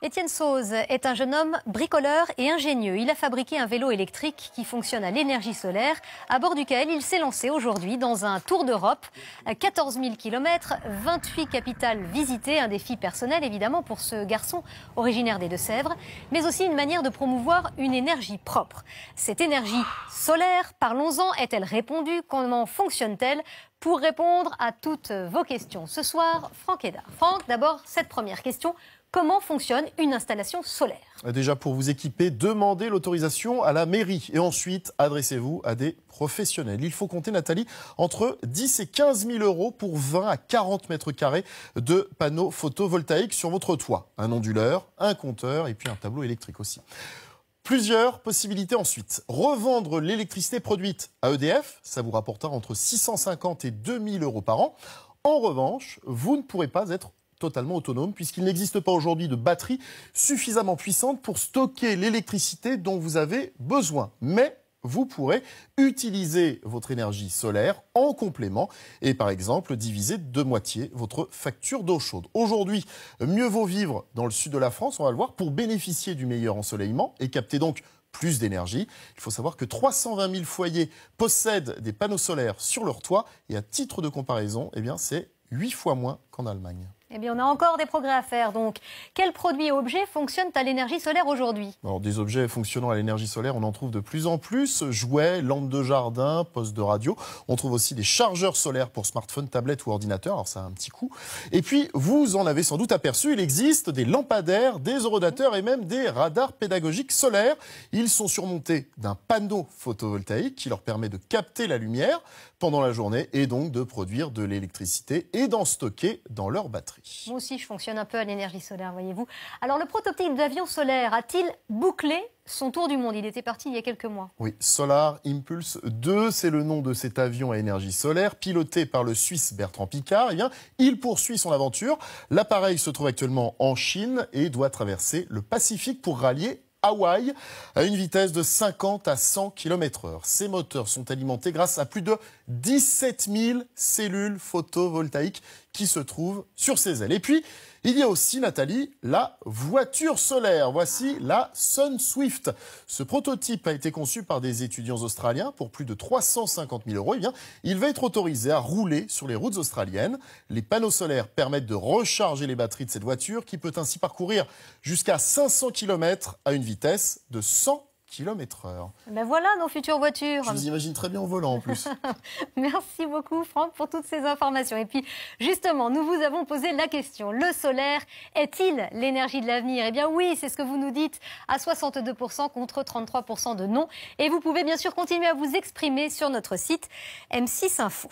Étienne Sauze est un jeune homme bricoleur et ingénieux. Il a fabriqué un vélo électrique qui fonctionne à l'énergie solaire, à bord duquel il s'est lancé aujourd'hui dans un tour d'Europe. 14 000 km, 28 capitales visitées, un défi personnel évidemment pour ce garçon originaire des Deux-Sèvres, mais aussi une manière de promouvoir une énergie propre. Cette énergie solaire, parlons-en, est-elle répandue? Comment fonctionne-t-elle? Pour répondre à toutes vos questions ce soir, Franck Hédard. Franck, d'abord, cette première question. Comment fonctionne une installation solaire? Déjà, pour vous équiper, demandez l'autorisation à la mairie et ensuite adressez-vous à des professionnels. Il faut compter, Nathalie, entre 10 et 15 000 euros pour 20 à 40 mètres carrés de panneaux photovoltaïques sur votre toit. Un onduleur, un compteur et puis un tableau électrique aussi. Plusieurs possibilités ensuite. Revendre l'électricité produite à EDF, ça vous rapportera entre 650 et 2000 euros par an. En revanche, vous ne pourrez pas être totalement autonome puisqu'il n'existe pas aujourd'hui de batterie suffisamment puissante pour stocker l'électricité dont vous avez besoin. Mais vous pourrez utiliser votre énergie solaire en complément et par exemple diviser de moitié votre facture d'eau chaude. Aujourd'hui, mieux vaut vivre dans le sud de la France, on va le voir, pour bénéficier du meilleur ensoleillement et capter donc plus d'énergie. Il faut savoir que 320 000 foyers possèdent des panneaux solaires sur leur toit et à titre de comparaison, eh bien, c'est 8 fois moins qu'en Allemagne. Eh bien, on a encore des progrès à faire. Donc, quels produits et objets fonctionnent à l'énergie solaire aujourd'hui? Alors, des objets fonctionnant à l'énergie solaire, on en trouve de plus en plus. Jouets, lampes de jardin, postes de radio. On trouve aussi des chargeurs solaires pour smartphones, tablettes ou ordinateurs. Alors, ça a un petit coût. Et puis, vous en avez sans doute aperçu, il existe des lampadaires, des orodateurs et même des radars pédagogiques solaires. Ils sont surmontés d'un panneau photovoltaïque qui leur permet de capter la lumière pendant la journée et donc de produire de l'électricité et d'en stocker dans leur batterie. Moi aussi, je fonctionne un peu à l'énergie solaire, voyez-vous. Alors, le prototype d'avion solaire a-t-il bouclé son tour du monde? Il était parti il y a quelques mois. Oui, Solar Impulse 2, c'est le nom de cet avion à énergie solaire, piloté par le Suisse Bertrand Piccard. Eh bien, il poursuit son aventure. L'appareil se trouve actuellement en Chine et doit traverser le Pacifique pour rallier Hawaï à une vitesse de 50 à 100 km/h. Ces moteurs sont alimentés grâce à plus de 17 000 cellules photovoltaïques qui se trouvent sur ses ailes. Et puis, il y a aussi, Nathalie, la voiture solaire. Voici la SunSwift. Ce prototype a été conçu par des étudiants australiens pour plus de 350 000 euros. Eh bien, il va être autorisé à rouler sur les routes australiennes. Les panneaux solaires permettent de recharger les batteries de cette voiture qui peut ainsi parcourir jusqu'à 500 km à une vitesse de 100 km/h. Ben voilà nos futures voitures. Je vous imagine très bien au volant en plus. Merci beaucoup Franck pour toutes ces informations. Et puis justement, nous vous avons posé la question. Le solaire est-il l'énergie de l'avenir? Eh bien oui, c'est ce que vous nous dites à 62% contre 33% de non. Et vous pouvez bien sûr continuer à vous exprimer sur notre site M6 Info.